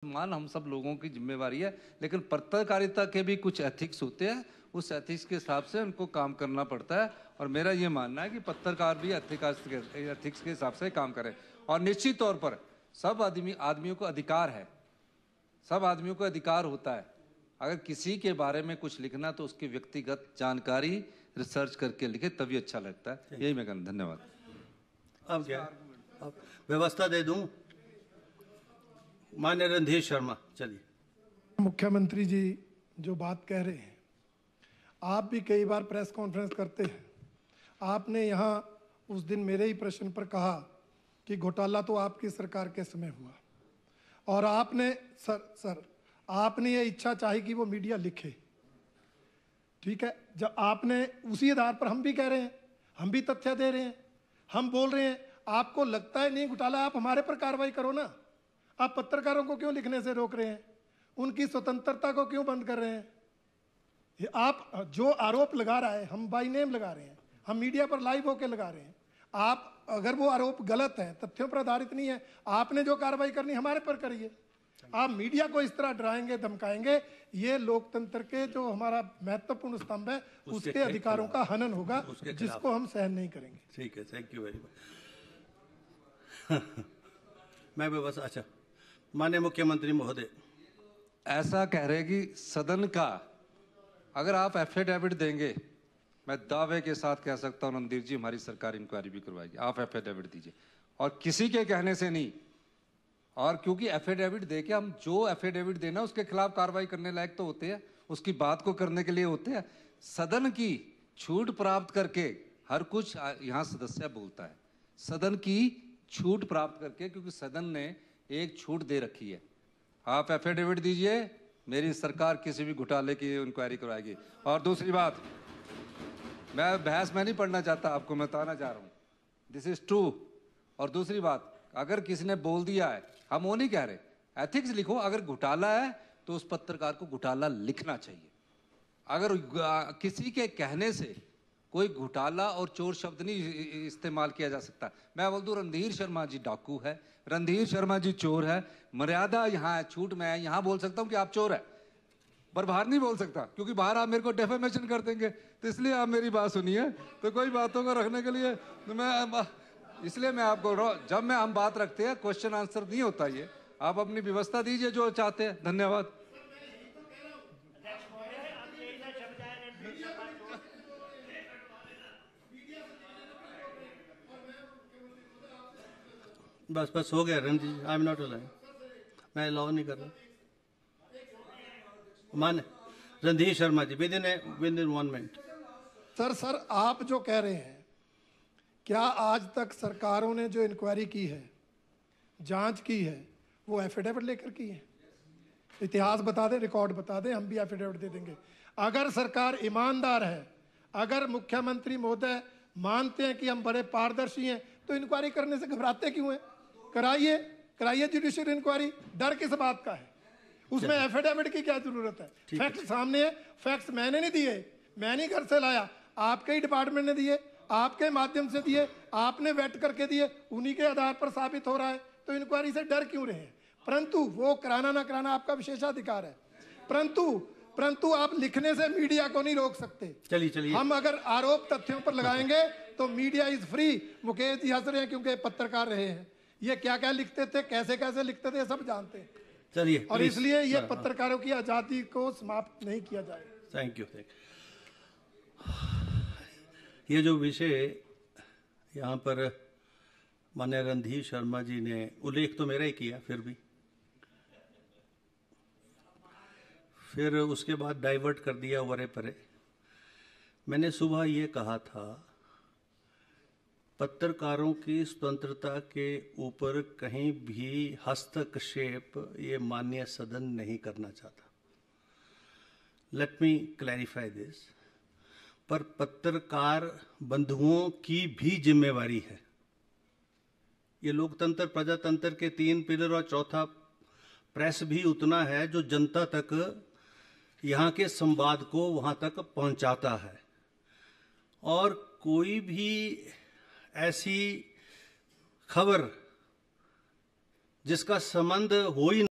मान हम सब लोगों की जिम्मेवारी है, लेकिन पत्रकारिता के भी कुछ एथिक्स होते हैं। उस एथिक्स के हिसाब से उनको काम करना पड़ता है और मेरा ये मानना है कि पत्रकार भी एथिक्स के हिसाब से काम करें। और निश्चित तौर पर सब आदमियों को अधिकार है, सब आदमियों को अधिकार होता है। अगर किसी के बारे में कुछ लिखना तो उसकी व्यक्तिगत जानकारी रिसर्च करके लिखे, तभी अच्छा लगता है। यही मैं कहना। धन्यवाद। अब क्या अब व्यवस्था दे दूं? माननीय रणधीर शर्मा, चलिए। मुख्यमंत्री जी जो बात कह रहे हैं, आप भी कई बार प्रेस कॉन्फ्रेंस करते हैं। आपने यहाँ उस दिन मेरे ही प्रश्न पर कहा कि घोटाला तो आपकी सरकार के समय हुआ, और आपने आपने ये इच्छा चाही कि वो मीडिया लिखे। ठीक है, जब आपने उसी आधार पर हम भी कह रहे हैं, हम भी तथ्य दे रहे हैं, हम बोल रहे हैं आपको लगता है नहीं घोटाला, आप हमारे पर कार्रवाई करो ना। आप पत्रकारों को क्यों लिखने से रोक रहे हैं? उनकी स्वतंत्रता को क्यों बंद कर रहे हैं? ये आप जो आरोप लगा रहा है, हम बाई नेम लगा रहे हैं, हम मीडिया पर लाइव होकर लगा रहे हैं। आप अगर वो आरोप गलत है, तथ्यों पर आधारित नहीं है, आपने जो कार्रवाई करनी हमारे पर करिए। आप मीडिया को इस तरह डराएंगे, धमकाएंगे, ये लोकतंत्र के जो हमारा महत्वपूर्ण स्तंभ है उसके अधिकारों का हनन होगा, जिसको हम सहन नहीं करेंगे। ठीक है, थैंक यू वेरी मच। मैं भी बस, अच्छा, माननीय मुख्यमंत्री महोदय, ऐसा कह रहे कि सदन का अगर आप एफिडेविट देंगे, मैं दावे के साथ कह सकता हूं रणधीर जी, हमारी सरकार इंक्वायरी भी करवाएगी। आप एफिडेविट दीजिए, और किसी के कहने से नहीं। और क्योंकि एफिडेविट देके हम जो एफिडेविट देना उसके खिलाफ कार्रवाई करने लायक तो होते हैं, उसकी बात को करने के लिए होते हैं। सदन की छूट प्राप्त करके हर कुछ यहाँ सदस्य बोलता है, सदन की छूट प्राप्त करके, क्योंकि सदन ने एक छूट दे रखी है। आप एफिडेविट दीजिए, मेरी सरकार किसी भी घोटाले की इंक्वायरी करवाएगी। और दूसरी बात, मैं बहस में नहीं पढ़ना चाहता, आपको मैं बताना चाह रहा हूँ, दिस इज ट्रू। और दूसरी बात, अगर किसी ने बोल दिया है, हम वो नहीं कह रहे, एथिक्स लिखो। अगर घोटाला है तो उस पत्रकार को घोटाला लिखना चाहिए। अगर किसी के कहने से कोई घोटाला और चोर शब्द नहीं इस्तेमाल किया जा सकता। मैं बोल दूं रणधीर शर्मा जी डाकू है, रणधीर शर्मा जी चोर है, मर्यादा यहाँ है, छूट में है। यहाँ बोल सकता हूँ कि आप चोर है, पर बाहर नहीं बोल सकता, क्योंकि बाहर आप मेरे को डेफेमेशन कर देंगे। तो इसलिए आप मेरी बात सुनिए। तो कोई बातों को रखने के लिए तो इसलिए मैं आपको, जब मैं हम बात रखते हैं क्वेश्चन आंसर नहीं होता ये। आप अपनी व्यवस्था दीजिए जो चाहते हैं। धन्यवाद। बस बस हो गया Ranjit, I am not allowed, मैं अलाउ नहीं कर रहा। मान Randhir Sharma ji, with in 1 minute. Sir आप जो कह रहे हैं, क्या आज तक सरकारों ने जो इंक्वायरी की है, जांच की है, वो एफिडेविट लेकर की है? इतिहास बता दें, रिकॉर्ड बता दें, हम भी एफिडेविट दे देंगे। अगर सरकार ईमानदार है, अगर मुख्यमंत्री महोदय मानते हैं कि हम बड़े पारदर्शी हैं, तो इंक्वायरी करने से घबराते क्यों हैं? कराइए जुडिशियल इंक्वायरी। डर किस बात का है? उसमें एफिडेविट की क्या जरूरत है? फैक्ट सामने है, फैक्ट्स मैंने नहीं दिए, मैं नहीं घर से लाया, आपके ही डिपार्टमेंट ने दिए, आपके माध्यम से दिए, आपने वेट करके दिए, उन्हीं के आधार पर साबित हो रहा है। तो इंक्वायरी से डर क्यों रहे हैं? परंतु वो कराना ना कराना आपका विशेषाधिकार है, परंतु आप लिखने से मीडिया को नहीं रोक सकते। चलिए, हम अगर आरोप तथ्यों पर लगाएंगे तो media is free. Mukesh ji हंस रहे हैं क्योंकि पत्रकार रहे हैं, ये क्या क्या लिखते थे, कैसे कैसे लिखते थे, सब जानते हैं। चलिए, और इसलिए ये पत्रकारों की आजादी को समाप्त नहीं किया जाए। Thank you. ये जो विषय यहाँ पर माननीय रणधीर शर्मा जी ने उल्लेख तो मेरा ही किया, फिर उसके बाद डाइवर्ट कर दिया वरे परे। मैंने सुबह ये कहा था, पत्रकारों की स्वतंत्रता के ऊपर कहीं भी हस्तक्षेप ये माननीय सदन नहीं करना चाहता। Let me clarify this. पर पत्रकार बंधुओं की भी जिम्मेवारी है। ये लोकतंत्र प्रजातंत्र के 3 पिलर और चौथा प्रेस भी उतना है जो जनता तक यहाँ के संवाद को वहाँ तक पहुँचाता है। और कोई भी ऐसी खबर जिसका संबंध हो ही